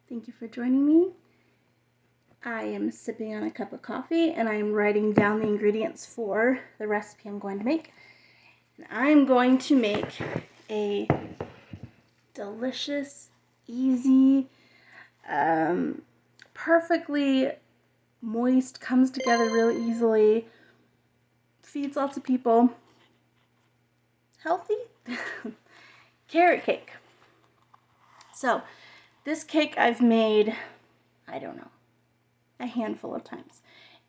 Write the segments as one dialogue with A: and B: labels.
A: Thank you for joining me. I am sipping on a cup of coffee and I am writing down the ingredients for the recipe I'm going to make. And I'm going to make a delicious, easy, perfectly moist, comes together really easily, feeds lots of people, healthy carrot cake. So this cake I've made, I don't know, a handful of times.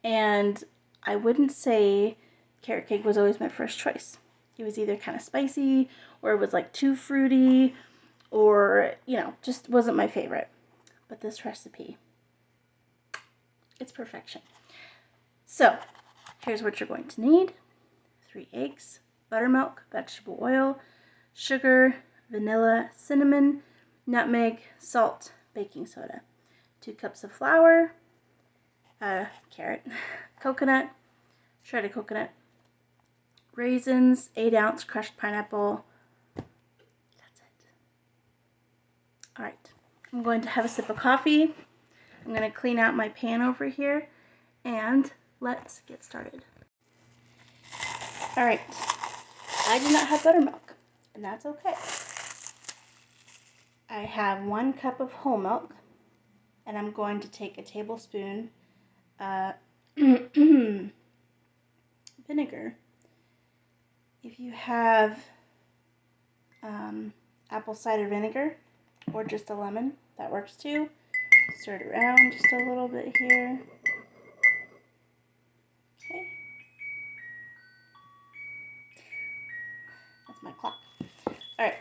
A: And I wouldn't say carrot cake was always my first choice. It was either kind of spicy or it was like too fruity or, just wasn't my favorite. But this recipe, it's perfection. So here's what you're going to need. 3 eggs, buttermilk, vegetable oil, sugar, vanilla, cinnamon, nutmeg, salt, baking soda, 2 cups of flour, carrot, coconut, shredded coconut, raisins, 8-ounce crushed pineapple. That's it. All right, I'm going to have a sip of coffee. I'm going to clean out my pan over here and let's get started. All right, I do not have buttermilk, and that's okay. I have 1 cup of whole milk, and I'm going to take a tablespoon vinegar. If you have apple cider vinegar or just a lemon, that works too. Stir it around just a little bit here. Okay. That's my clock. Alright,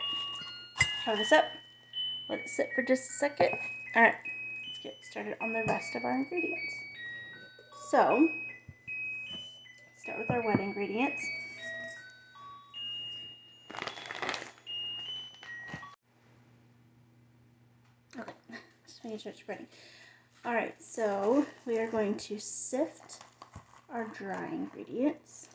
A: cover this up. Let it sit for just a second. Alright, let's get started on the rest of our ingredients. So, let's start with our wet ingredients. Okay, just making sure it's ready. Alright, so we are going to sift our dry ingredients.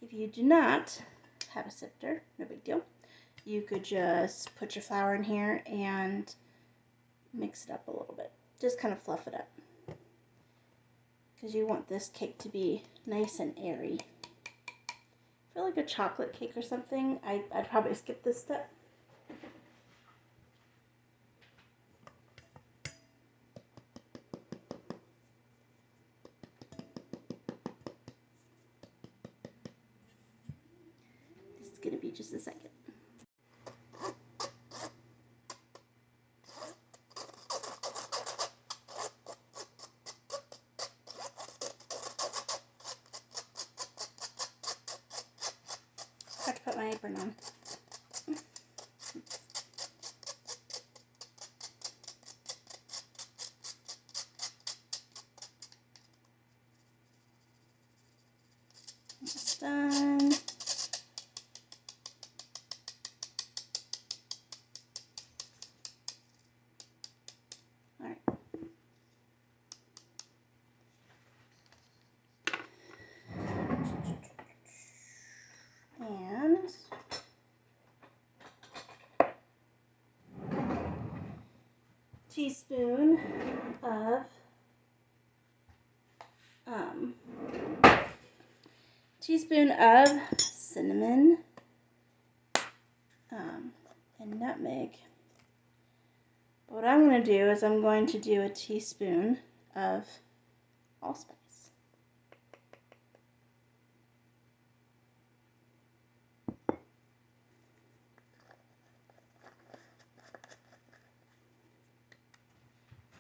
A: If you do not have a sifter, no big deal. You could just put your flour in here and mix it up a little bit. Just kind of fluff it up. Because you want this cake to be nice and airy. For like a chocolate cake or something, I'd probably skip this step. This is going to be just a second. I have to put my apron on. That's done. Alright. And teaspoon of cinnamon and nutmeg. But what I'm going to do is I'm going to do a teaspoon of allspice.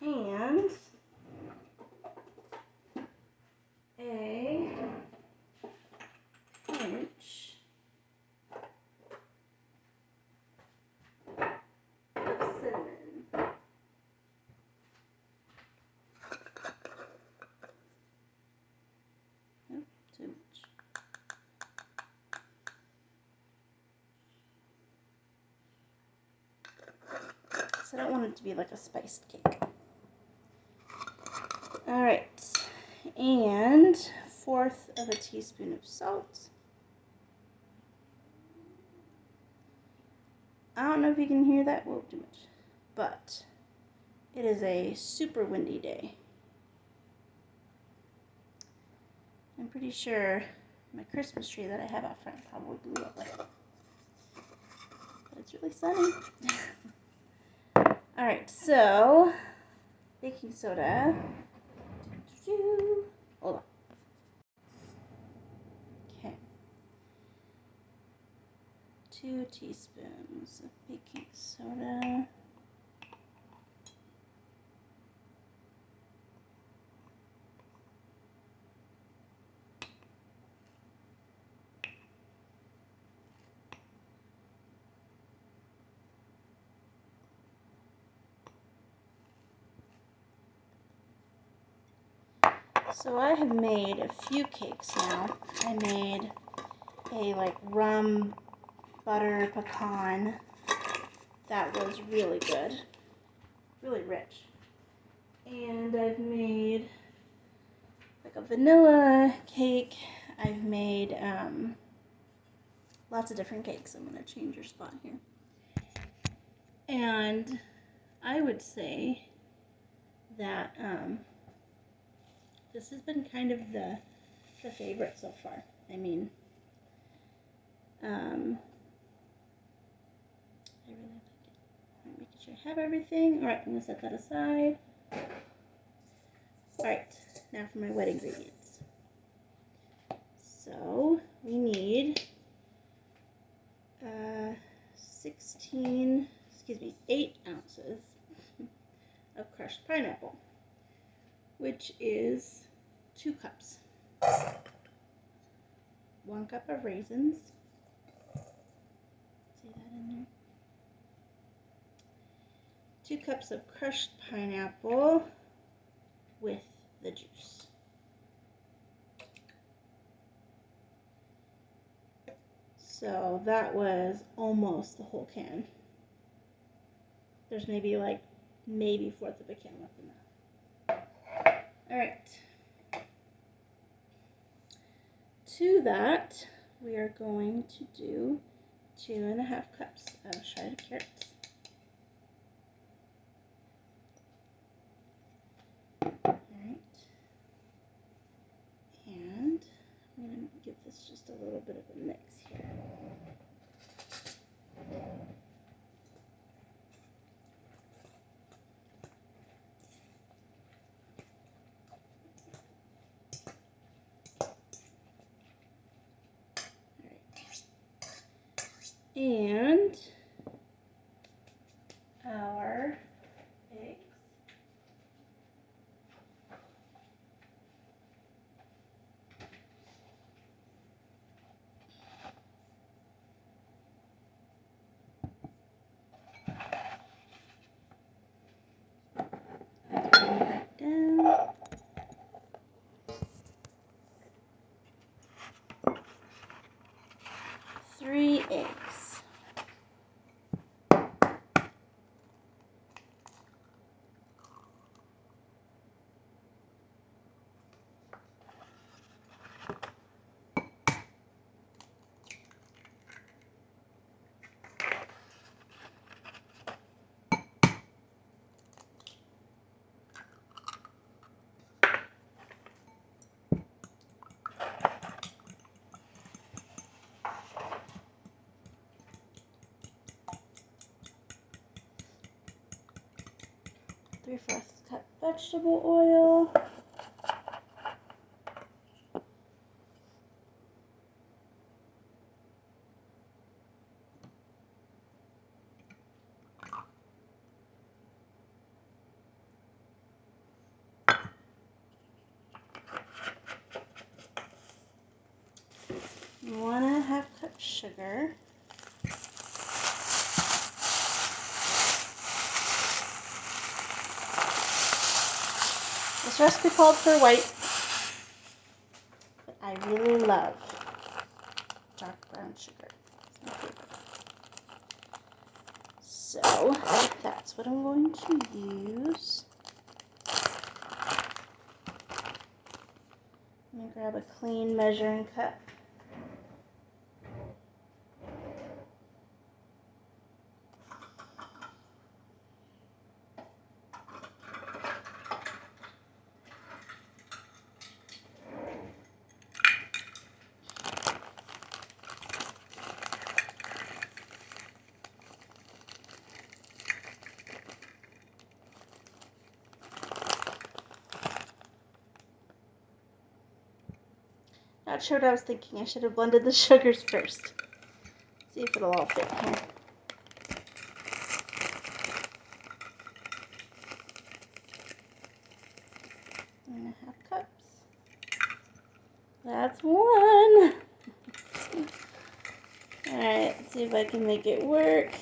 A: And a pinch of cinnamon. Nope, too much. So I don't want it to be like a spiced cake. Alright, and 1/4 of a teaspoon of salt. I don't know if you can hear that. Whoa, too much. But it is a super windy day. I'm pretty sure my Christmas tree that I have out front probably blew up. But it's really sunny. Alright, so baking soda. Hold on. Okay. 2 teaspoons of baking soda. So I have made a few cakes now. I made a like rum butter pecan that was really good, really rich. And I've made like a vanilla cake. I've made lots of different cakes. I'm going to change your spot here. And I would say that this has been kind of the favorite so far. I mean, I really like it. I'm making sure I have everything. All right, I'm going to set that aside. All right, now for my wet ingredients. So we need 8 ounces of crushed pineapple, which is 2 cups. 1 cup of raisins. See that in there? 2 cups of crushed pineapple with the juice. So that was almost the whole can. There's maybe 1/4 of a can left in that. Alright. To that, we are going to do 2.5 cups of shredded carrots. Alright. And I'm going to give this just a little bit of a mix here. And our eggs. Bring that down. Three eggs. Three-fourths cup vegetable oil. One and a half cup sugar. This recipe called for white, but I really love dark brown sugar. It's my favorite. So that's what I'm going to use. I'm going to grab a clean measuring cup. Not sure what I was thinking. I should have blended the sugars first. See if it'll all fit here. 1.5 cups. That's 1. Alright, let's see if I can make it work.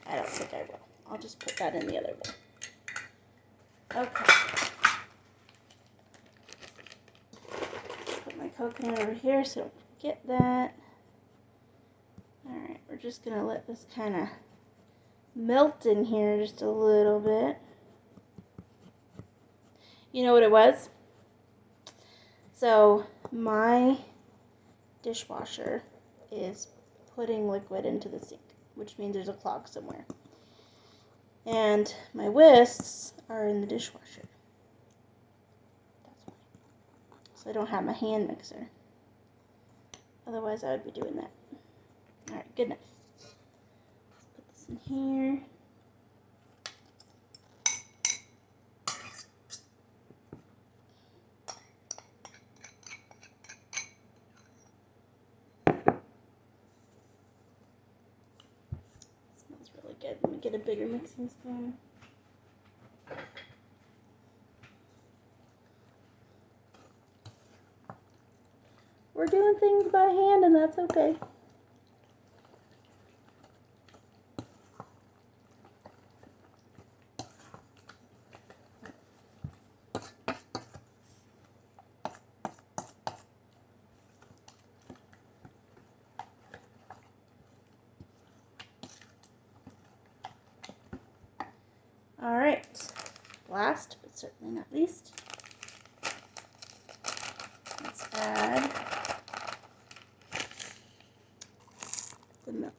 A: I don't think I will. I'll just put that in the other bowl. Okay. Put my coconut over here so I don't forget that. Alright, we're just going to let this kind of melt in here just a little bit. You know what it was? So my dishwasher is putting liquid into the sink, which means there's a clog somewhere. And my whisks are in the dishwasher. That's why. So I don't have my hand mixer. Otherwise I would be doing that. Alright, good enough. Let's put this in here. Smells really good. Let me get a bigger mixing spoon. We're doing things by hand and that's okay. Alright, last but certainly not least, let's add the milk.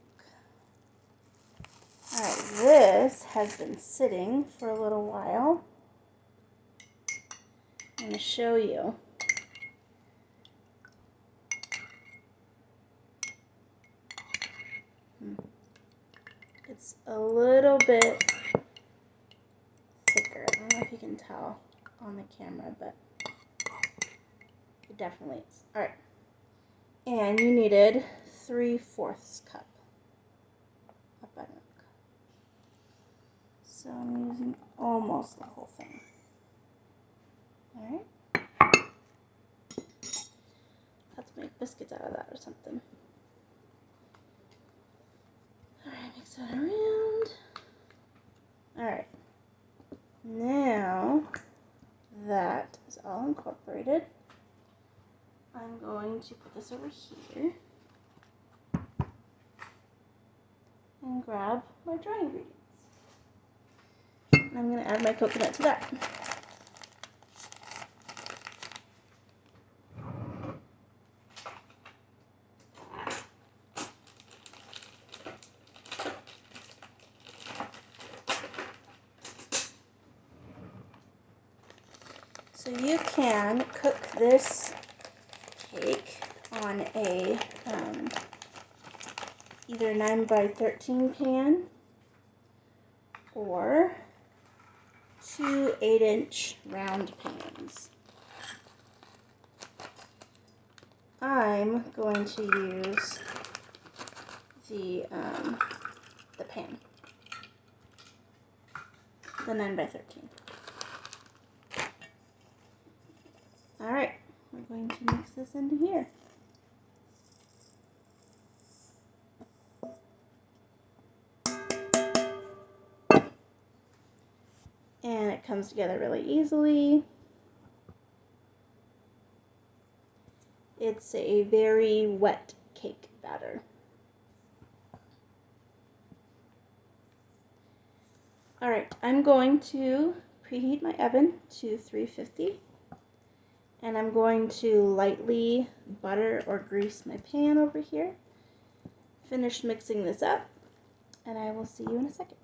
A: Alright, this has been sitting for a little while. I'm going to show you. It's a little bit thicker. I don't know if you can tell on the camera, but it definitely is. Alright. And you needed 3/4 cup of buttermilk. So I'm using almost the whole thing. Alright. Let's make biscuits out of that or something. Alright, mix that around. Alright. Now that is all incorporated, I'm going to put this over here and grab my dry ingredients. I'm going to add my coconut to that. So you can cook this cake on a either 9x13 pan or 2 8-inch round pans. I'm going to use the pan, the 9x13. Alright, we're going to mix this into here. And it comes together really easily. It's a very wet cake batter. Alright, I'm going to preheat my oven to 350. And I'm going to lightly butter or grease my pan over here. Finish mixing this up, and I will see you in a second.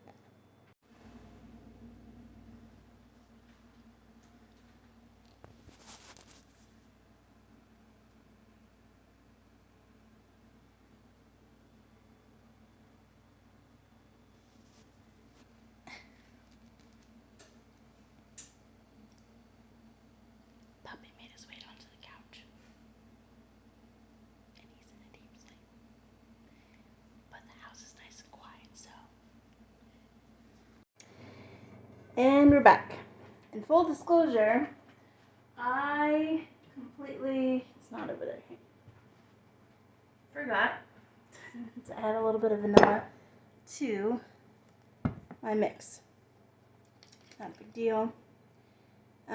A: Puppy made us wait onto the couch. And we're back. In full disclosure, I completely, it's not over there, forgot to add a little bit of vanilla to my mix. Not a big deal. It's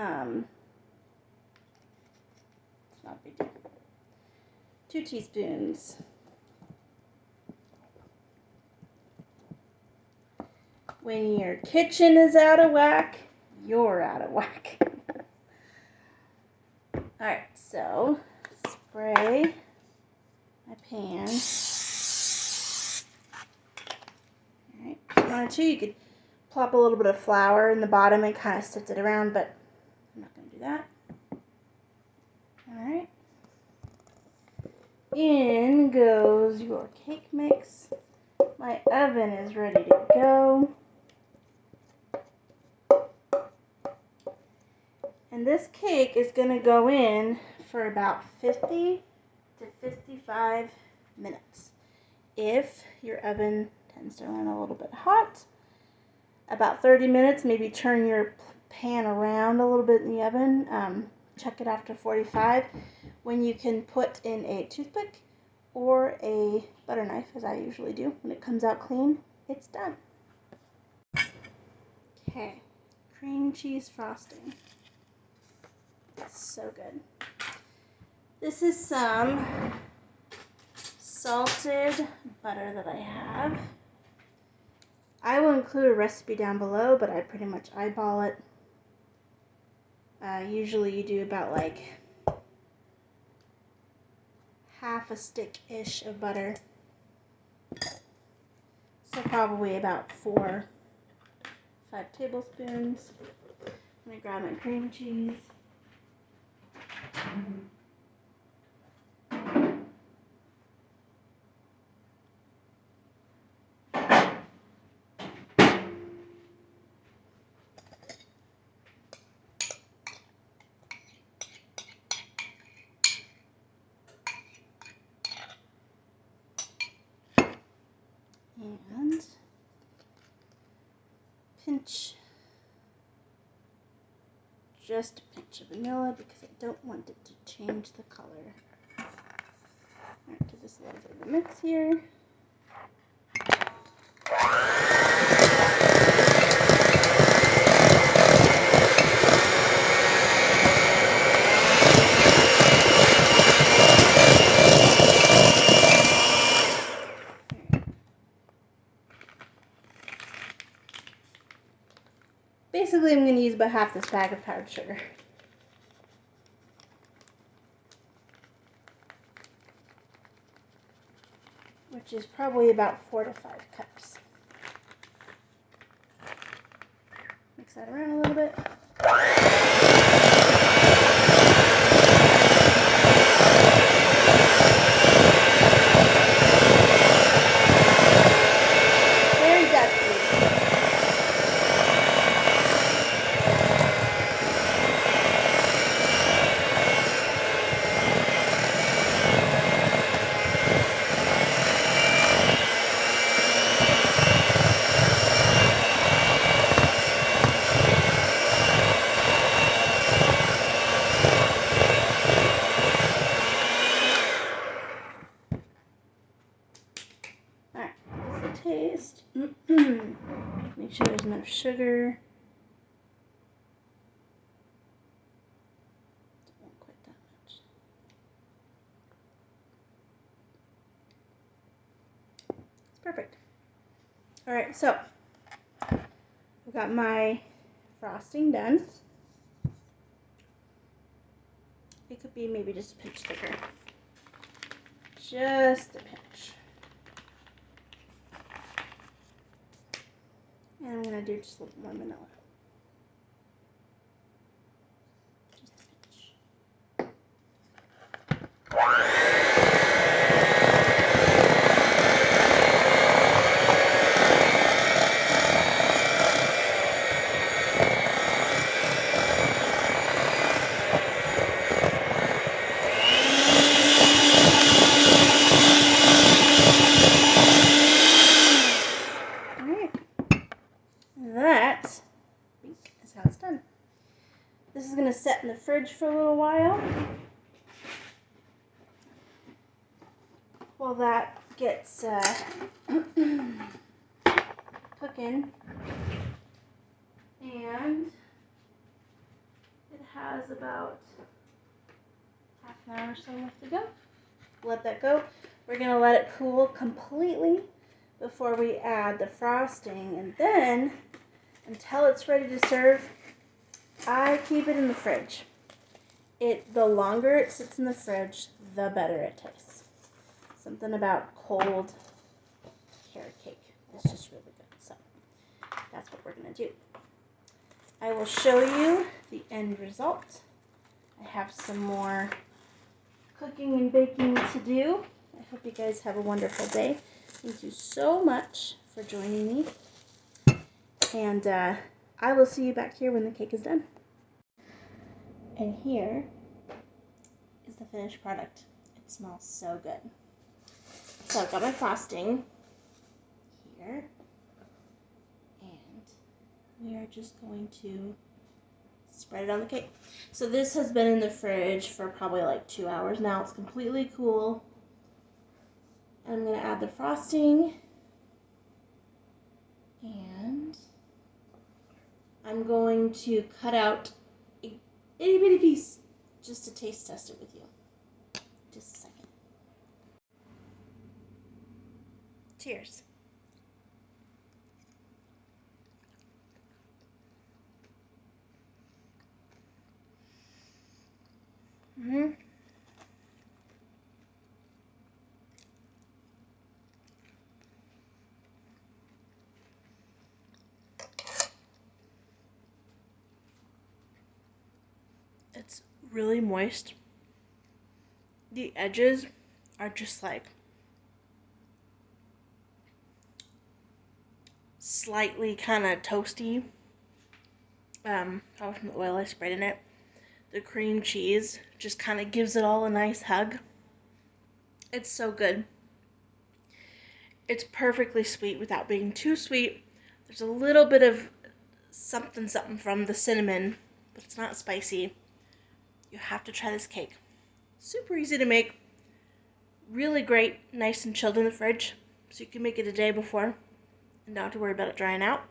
A: not a big deal. 2 teaspoons. When your kitchen is out of whack, you're out of whack. Alright, so spray my pan. Alright, if you wanted to, you could plop a little bit of flour in the bottom and kind of sift it around, but I'm not going to do that. Alright. In goes your cake mix. My oven is ready to go. And this cake is going to go in for about 50 to 55 minutes. If your oven tends to run a little bit hot, about 30 minutes, maybe turn your pan around a little bit in the oven. Check it after 45 when you can put in a toothpick or a butter knife, as I usually do. When it comes out clean, it's done. Okay, cream cheese frosting. So good. This is some salted butter that I have. I will include a recipe down below, but I pretty much eyeball it. Usually you do about like half a stick-ish of butter. So probably about 4-5 tablespoons. I'm going to grab my cream cheese. And just a pinch of vanilla because I don't want it to change the color. Alright, do this a little bit of the mix here. Basically, I'm going to use about half this bag of powdered sugar. Which is probably about 4 to 5 cups. Mix that around a little bit. Very dusty. Taste. Make sure there's enough sugar. Not quite that much. It's perfect. Alright, so I've got my frosting done. It could be maybe just a pinch thicker. Just a pinch. And I'm going to do just a little more vanilla. Just a pinch. going to set in the fridge for a little while while that gets cooking. And it has about half an hour or so left to go. Let that go. We're going to let it cool completely before we add the frosting. And then, until it's ready to serve, I keep it in the fridge. The longer it sits in the fridge, the better it tastes. Something about cold carrot cake is just really good. So that's what we're going to do. I will show you the end result. I have some more cooking and baking to do. I hope you guys have a wonderful day. Thank you so much for joining me. And I will see you back here when the cake is done. And here is the finished product. It smells so good. So I've got my frosting here. And we are just going to spread it on the cake. So this has been in the fridge for probably like 2 hours now. It's completely cool. I'm going to add the frosting. And I'm going to cut out a itty bitty piece just to taste test it with you. Just a second. Cheers. It's really moist. The edges are just like slightly kind of toasty. Probably from the oil I sprayed in it. The cream cheese just kind of gives it all a nice hug. It's so good. It's perfectly sweet without being too sweet. There's a little bit of something from the cinnamon, but it's not spicy. You have to try this cake. Super easy to make. Really great, nice and chilled in the fridge. So you can make it a day before and don't have to worry about it drying out.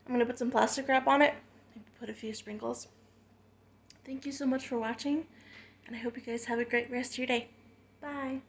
A: I'm going to put some plastic wrap on it. Maybe put a few sprinkles. Thank you so much for watching, and I hope you guys have a great rest of your day. Bye.